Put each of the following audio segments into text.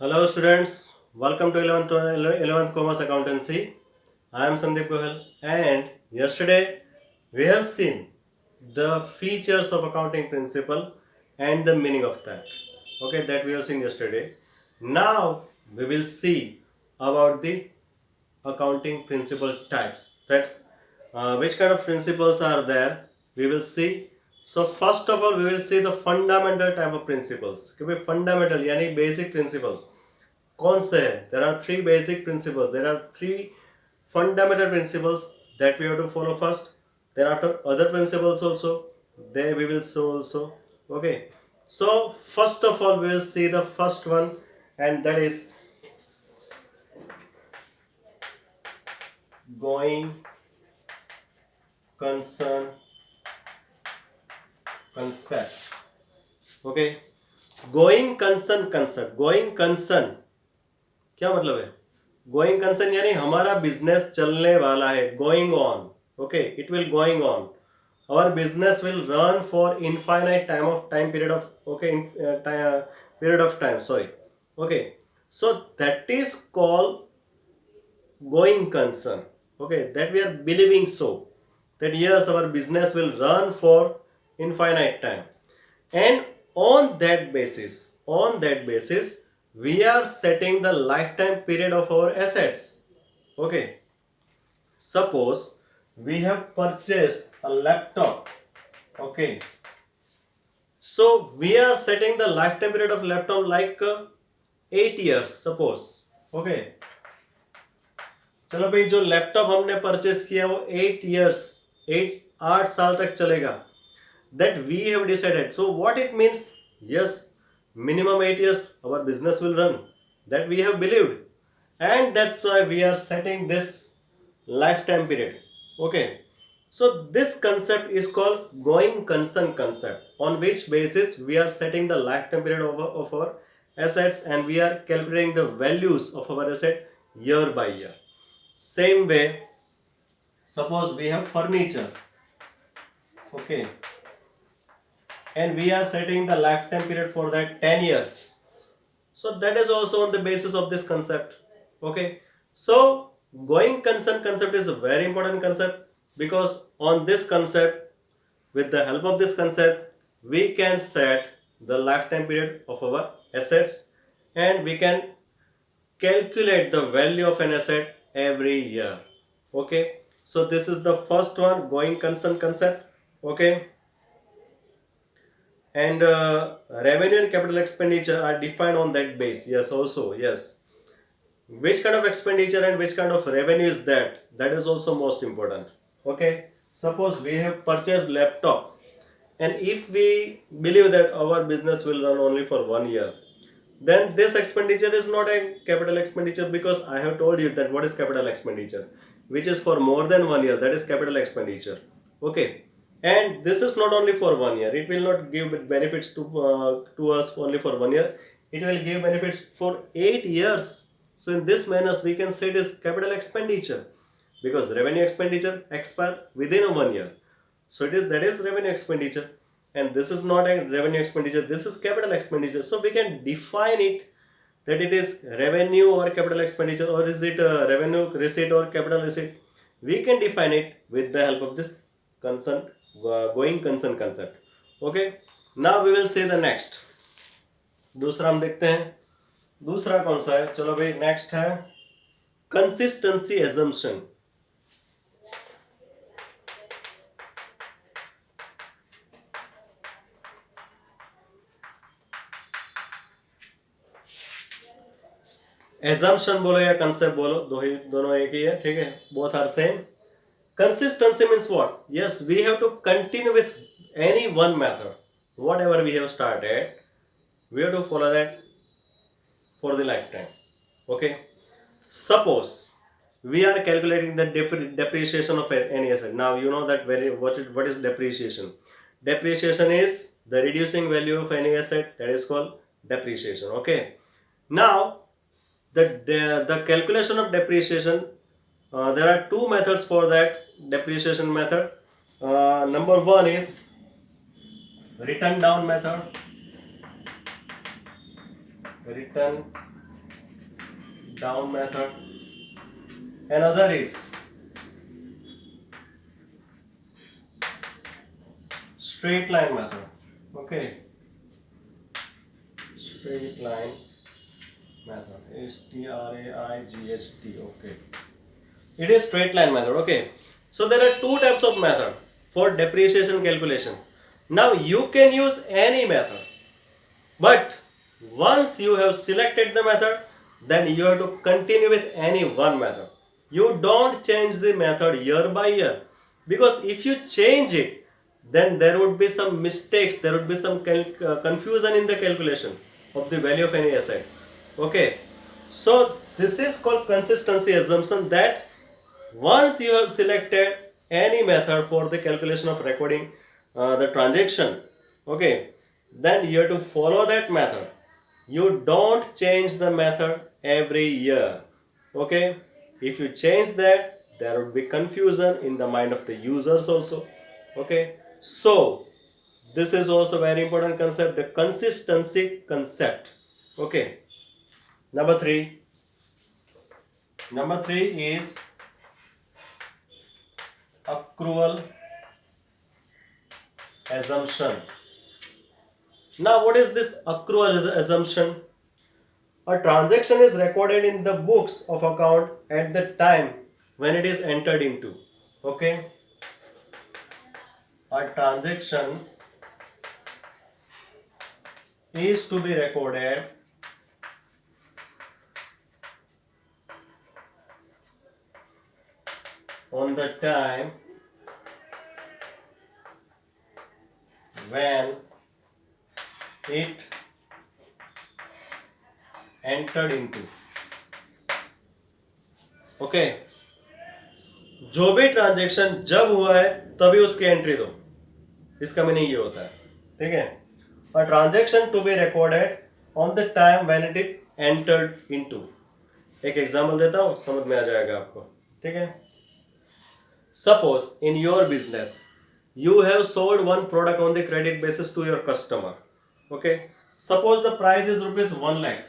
Hello students, welcome to 11th Commerce Accountancy. I am Sandeep Gohal and yesterday we have seen the features of accounting principle and the meaning of that. Okay, that we have seen yesterday. Now we will see about the accounting principle types, that which kind of principles are there we will see. So first of all we will see the fundamental type of principles. क्योंकि fundamental यानी basic principle कौन से है? There are three basic principles. There are three fundamental principles that we have to follow first. Thereafter other principles also. There we will show also. Okay. So first of all we will see the first one, and that is going concern concept. Okay. Going concern concept. Going concern क्या मतलब है? Going concern यानी हमारा business चलने वाला है. Going on. Okay, it will going on. Our business will run for infinite period of time. Sorry. Okay. So that is called going concern. Okay, that we are believing so, that yes, our business will run for infinite time, and on that basis we are setting the lifetime period of our assets. Okay, suppose we have purchased a laptop. Okay, so we are setting the lifetime period of laptop like 8 years suppose. Okay, चलो भाई, जो laptop हमने purchase किया वो 8 years, 8 साल तक चलेगा. That we have decided. So what it means? Yes, minimum 8 years our business will run. That we have believed, and that's why we are setting this lifetime period. Okay. So this concept is called going concern concept, on which basis we are setting the lifetime period of our assets, and we are calculating the values of our asset year by year. Same way, suppose we have furniture. Okay, and we are setting the lifetime period for that 10 years. So that is also on the basis of this concept. Okay, so going concern concept is a very important concept, because on this concept, with the help of this concept, we can set the lifetime period of our assets, and we can calculate the value of an asset every year. Okay, so this is the first one, going concern concept. Okay, and revenue and capital expenditure are defined on that base. Yes, also, yes, which kind of expenditure and which kind of revenue is that is also most important. Okay, suppose we have purchased laptop, and if we believe that our business will run only for 1 year, then this expenditure is not a capital expenditure, because I have told you that what is capital expenditure, which is for more than 1 year, that is capital expenditure. Okay, and this is not only for 1 year. It will not give benefits to us only for 1 year. It will give benefits for 8 years. So in this manner we can say it is capital expenditure, because revenue expenditure expire within a 1 year. So that is revenue expenditure, and this is not a revenue expenditure, this is capital expenditure. So we can define it, that it is revenue or capital expenditure, or is it a revenue receipt or capital receipt. We can define it with the help of this concern going concern concept. Okay, now we will see the next. दूसरा हम देखते हैं, दूसरा कौन सा है. चलो भाई, नेक्स्ट है कंसिस्टेंसी एजम्पशन. एजम्पशन बोलो या कंसेप्ट बोलो, दोनों एक ही है. ठीक है, both are same. Consistency means what? Yes, we have to continue with any one method. Whatever we have started, we have to follow that for the lifetime. Okay. Suppose we are calculating the depreciation of any asset. Now you know that what is depreciation. Depreciation is the reducing value of any asset. That is called depreciation. Okay. Now the calculation of depreciation, there are two methods for that depreciation method. Number one is written down method. Written down method. Another is straight line method. Okay, straight line method. STRAIGHT. Okay, it is straight line method. Okay, so there are two types of method for depreciation calculation. Now you can use any method, but once you have selected the method, then you have to continue with any one method. You don't change the method year by year, because if you change it, then there would be some mistakes, there would be some confusion in the calculation of the value of any asset. Okay, so this is called consistency assumption, that once you have selected any method for the calculation of recording the transaction, okay, then you have to follow that method. You don't change the method every year. Okay, if you change that, there would be confusion in the mind of the users also. Okay, so this is also very important concept, the consistency concept. Okay, number three is accrual assumption. Now, what is this accrual assumption? A transaction is recorded in the books of account at the time when it is entered into. Okay, a transaction is to be recorded on the time when it entered into. Okay, जो भी transaction जब हुआ है तभी उसकी entry दो, इसका meaning ये होता है. ठीक है, a transaction to be recorded on the time when it is entered into. एक एग्जाम्पल देता हूँ, समझ में आ जाएगा आपको. ठीक है, suppose in your business you have sold one product on the credit basis to your customer. Okay, suppose the price is rupees 1 lakh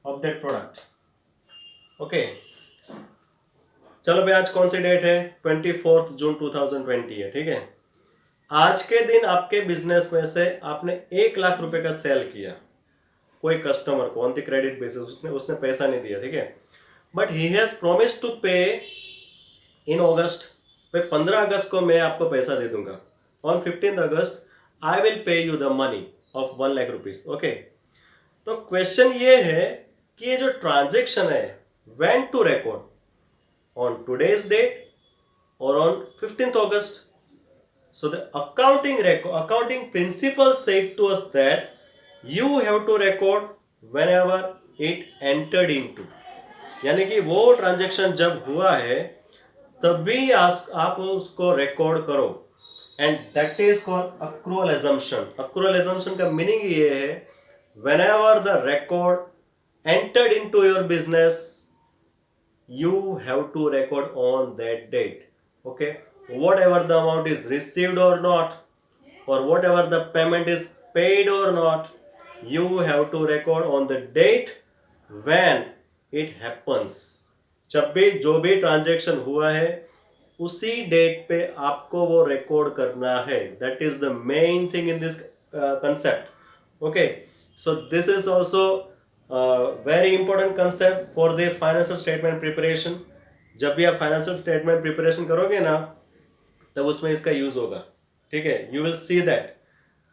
of that product. Okay, चलो भाई, आज कौन सी डेट है? 24 जून 2020 है. ठीक है, आज के दिन आपके बिजनेस में से आपने 1 लाख रुपए का सेल किया कोई कस्टमर को ऑन द क्रेडिट बेसिस. उसने पैसा नहीं दिया. ठीक है, but he has promise to pay in August. भाई 15 अगस्त को मैं आपको पैसा दे दूंगा. On 15 August I will pay you the money of 1 lakh rupees. Okay, तो क्वेश्चन ये है कि ये जो ट्रांजेक्शन है, when to record, on today's date or on 15th August. So the accounting principles said to us that you have to record whenever it entered into. यानी कि वो ट्रांजेक्शन जब हुआ है तभी आप उसको रिकॉर्ड करो, and that is called accrual assumption. accrual assumption का मीनिंग ये है, whenever the record entered into your business, you have to record on that date. Okay, whatever the amount is received or not, or whatever the payment is paid or not, you have to record on the date when it happens. जब भी जो भी transaction हुआ है उसी date पे आपको वो रिकॉर्ड करना है. That is the main thing in this concept. Okay, so this is also very important concept for the financial statement preparation. जब भी आप फाइनेंशियल स्टेटमेंट प्रिपरेशन करोगे ना, तब उसमें इसका यूज होगा. ठीक है, you will see that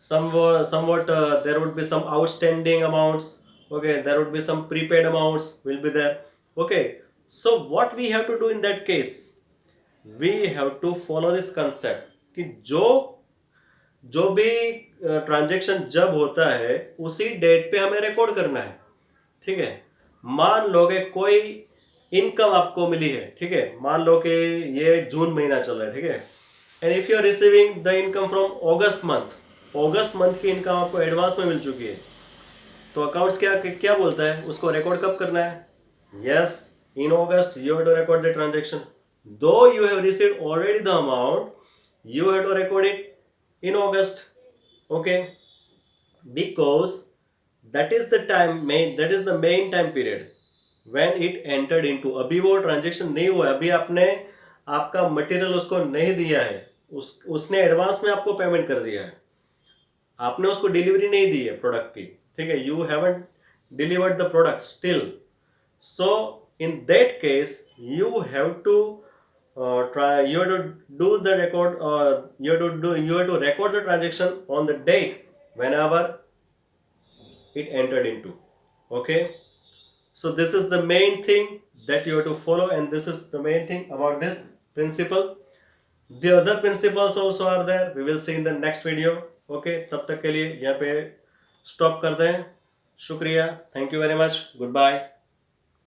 somewhat there would be some outstanding amounts. Okay, there would be some prepaid amounts will be there. Okay, so what we have to do in that case, we have to follow this concept कि जो भी transaction जब होता है उसी date पे हमें record करना है. ठीक है, मान लो कि कोई इनकम आपको मिली है. ठीक है, मान लो कि ये जून महीना चल रहा है. ठीक है, and if you are receiving the income from August month की इनकम आपको एडवांस में मिल चुकी है, तो अकाउंट्स क्या बोलता है, उसको रिकॉर्ड कब करना है? Yes, in August you have to record the transaction. Though you have received already the amount, you have to record it in August. Okay, because that is the time that is the main time period when it entered into, अभी वो transaction नहीं हुआ है, अभी आपने आपका material उसको नहीं दिया है, उसने एडवांस में आपको पेमेंट कर दिया है, आपने उसको डिलीवरी नहीं दी है प्रोडक्ट की, ठीक है, you haven't delivered the product still. So in that case you have to you have to do the record, you have to record the transaction on the date whenever it entered into. Okay, so this is the main thing that you have to follow, and this is the main thing about this principle. The other principles also are there, we will see in the next video. Okay, तब तक के लिए यहाँ पे stop करते हैं. शुक्रिया, thank you very much, good bye.